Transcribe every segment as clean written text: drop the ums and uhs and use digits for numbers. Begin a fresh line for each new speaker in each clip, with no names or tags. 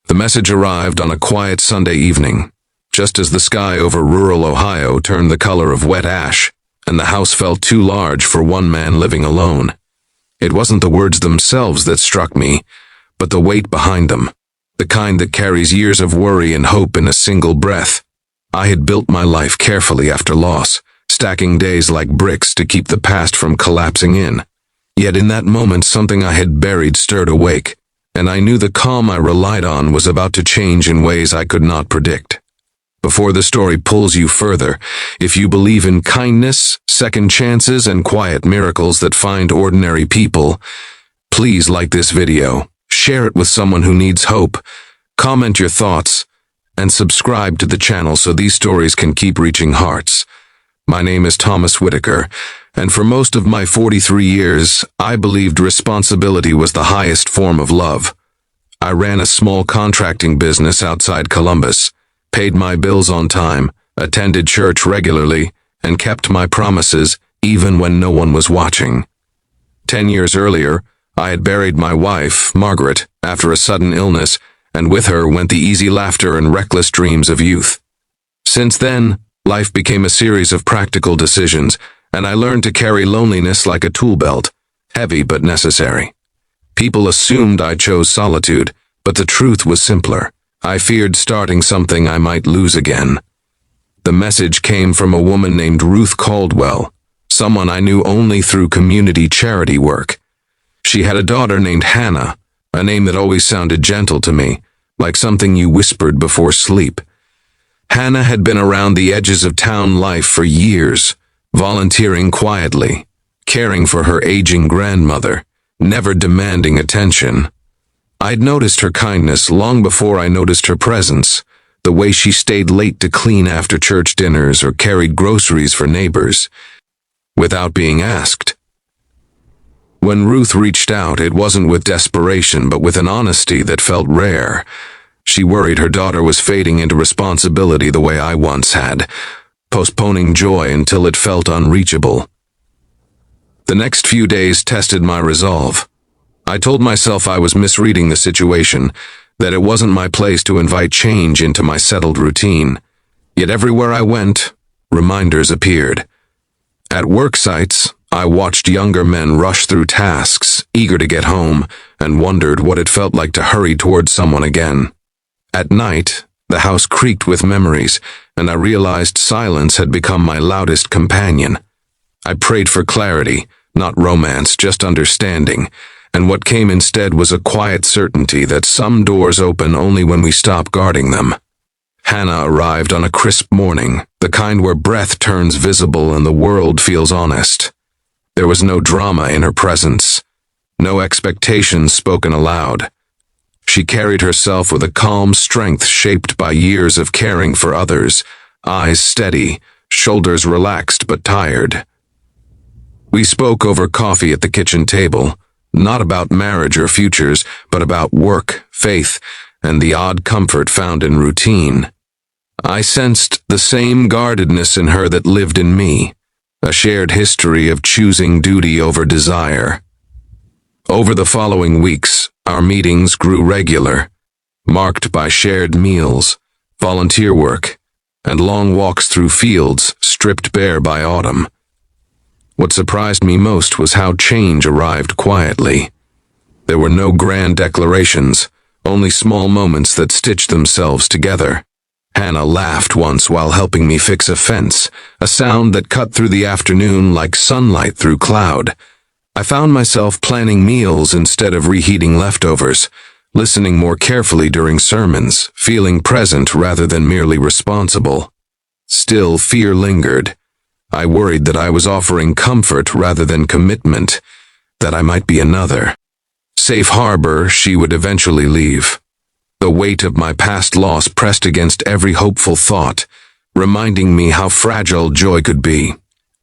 The message arrived on a quiet Sunday evening, just as the sky over rural Ohio turned the color of wet ash, and the house felt too large for one man living alone. It wasn't the words themselves that struck me, but the weight behind them, the kind that carries years of worry and hope in a single breath. I had built my life carefully after loss, stacking days like bricks to keep the past from collapsing in. Yet in that moment something I had buried stirred awake, and I knew the calm I relied on was about to change in ways I could not predict. Before the story pulls you further, if you believe in kindness, second chances, and quiet miracles that find ordinary people, please like this video, share it with someone who needs hope, comment your thoughts, and subscribe to the channel so these stories can keep reaching hearts. My name is Thomas Whitaker, and for most of my 43 years, I believed responsibility was the highest form of love. I ran a small contracting business outside Columbus, paid my bills on time, attended church regularly, and kept my promises even when no one was watching. 10 years earlier, I had buried my wife, Margaret, after a sudden illness, and with her went the easy laughter and reckless dreams of youth. Since then, life became a series of practical decisions, and I learned to carry loneliness like a tool belt, heavy but necessary. People assumed I chose solitude, but the truth was simpler. I feared starting something I might lose again. The message came from a woman named Ruth Caldwell, someone I knew only through community charity work. She had a daughter named Hannah, a name that always sounded gentle to me, like something you whispered before sleep. Hannah had been around the edges of town life for years, volunteering quietly, caring for her aging grandmother, never demanding attention. I'd noticed her kindness long before I noticed her presence, the way she stayed late to clean after church dinners or carried groceries for neighbors, without being asked. When Ruth reached out, it wasn't with desperation, but with an honesty that felt rare. She worried her daughter was fading into responsibility the way I once had, postponing joy until it felt unreachable. The next few days tested my resolve. I told myself I was misreading the situation, that it wasn't my place to invite change into my settled routine. Yet everywhere I went, reminders appeared. At work sites, I watched younger men rush through tasks, eager to get home, and wondered what it felt like to hurry towards someone again. At night, the house creaked with memories, and I realized silence had become my loudest companion. I prayed for clarity, not romance, just understanding, and what came instead was a quiet certainty that some doors open only when we stop guarding them. Hannah arrived on a crisp morning, the kind where breath turns visible and the world feels honest. There was no drama in her presence, no expectations spoken aloud. She carried herself with a calm strength shaped by years of caring for others, eyes steady, shoulders relaxed but tired. We spoke over coffee at the kitchen table, not about marriage or futures, but about work, faith, and the odd comfort found in routine. I sensed the same guardedness in her that lived in me, a shared history of choosing duty over desire. Over the following weeks, our meetings grew regular, marked by shared meals, volunteer work, and long walks through fields stripped bare by autumn. What surprised me most was how change arrived quietly. There were no grand declarations, only small moments that stitched themselves together. Hannah laughed once while helping me fix a fence, a sound that cut through the afternoon like sunlight through cloud. I found myself planning meals instead of reheating leftovers, listening more carefully during sermons, feeling present rather than merely responsible. Still, fear lingered. I worried that I was offering comfort rather than commitment, that I might be another. Safe harbor, she would eventually leave. The weight of my past loss pressed against every hopeful thought, reminding me how fragile joy could be.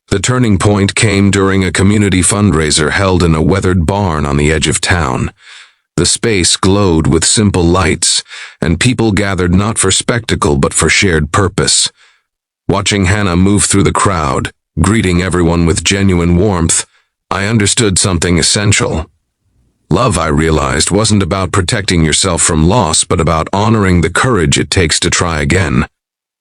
The turning point came during a community fundraiser held in a weathered barn on the edge of town. The space glowed with simple lights, and people gathered not for spectacle but for shared purpose. Watching Hannah move through the crowd, greeting everyone with genuine warmth, I understood something essential. Love, I realized, wasn't about protecting yourself from loss, but about honoring the courage it takes to try again.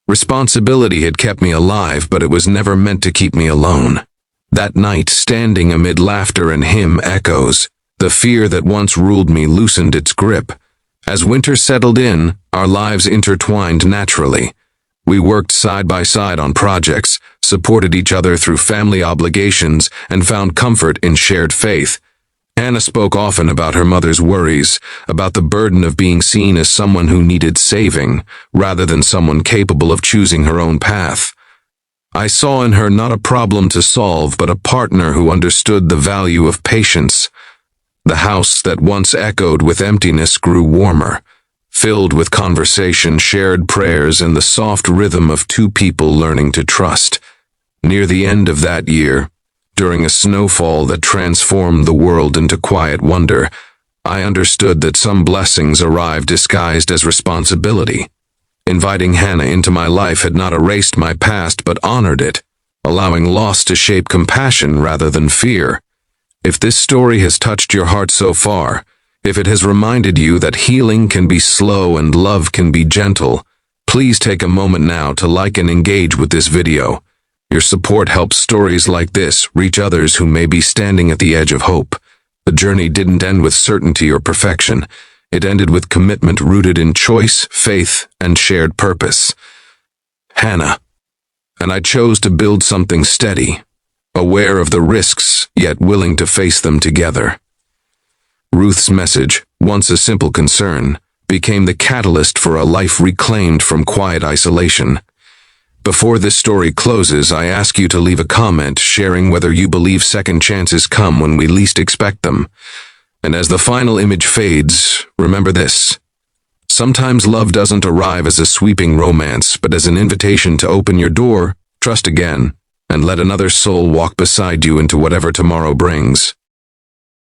Responsibility had kept me alive, but it was never meant to keep me alone. That night, standing amid laughter and hymn echoes, the fear that once ruled me loosened its grip. As winter settled in, our lives intertwined naturally. We worked side by side on projects, supported each other through family obligations, and found comfort in shared faith. Hannah spoke often about her mother's worries, about the burden of being seen as someone who needed saving, rather than someone capable of choosing her own path. I saw in her not a problem to solve, but a partner who understood the value of patience. The house that once echoed with emptiness grew warmer, filled with conversation, shared prayers, and the soft rhythm of two people learning to trust. Near the end of that year, during a snowfall that transformed the world into quiet wonder, I understood that some blessings arrived disguised as responsibility. Inviting Hannah into my life had not erased my past, but honored it, allowing loss to shape compassion rather than fear. If this story has touched your heart so far, if it has reminded you that healing can be slow and love can be gentle, please take a moment now to like and engage with this video. Your support helps stories like this reach others who may be standing at the edge of hope. The journey didn't end with certainty or perfection. It ended with commitment rooted in choice, faith, and shared purpose. Hannah. And I chose to build something steady, aware of the risks, yet willing to face them together. Ruth's message, once a simple concern, became the catalyst for a life reclaimed from quiet isolation. Before this story closes, I ask you to leave a comment sharing whether you believe second chances come when we least expect them. And as the final image fades, remember this. Sometimes love doesn't arrive as a sweeping romance, but as an invitation to open your door, trust again, and let another soul walk beside you into whatever tomorrow brings.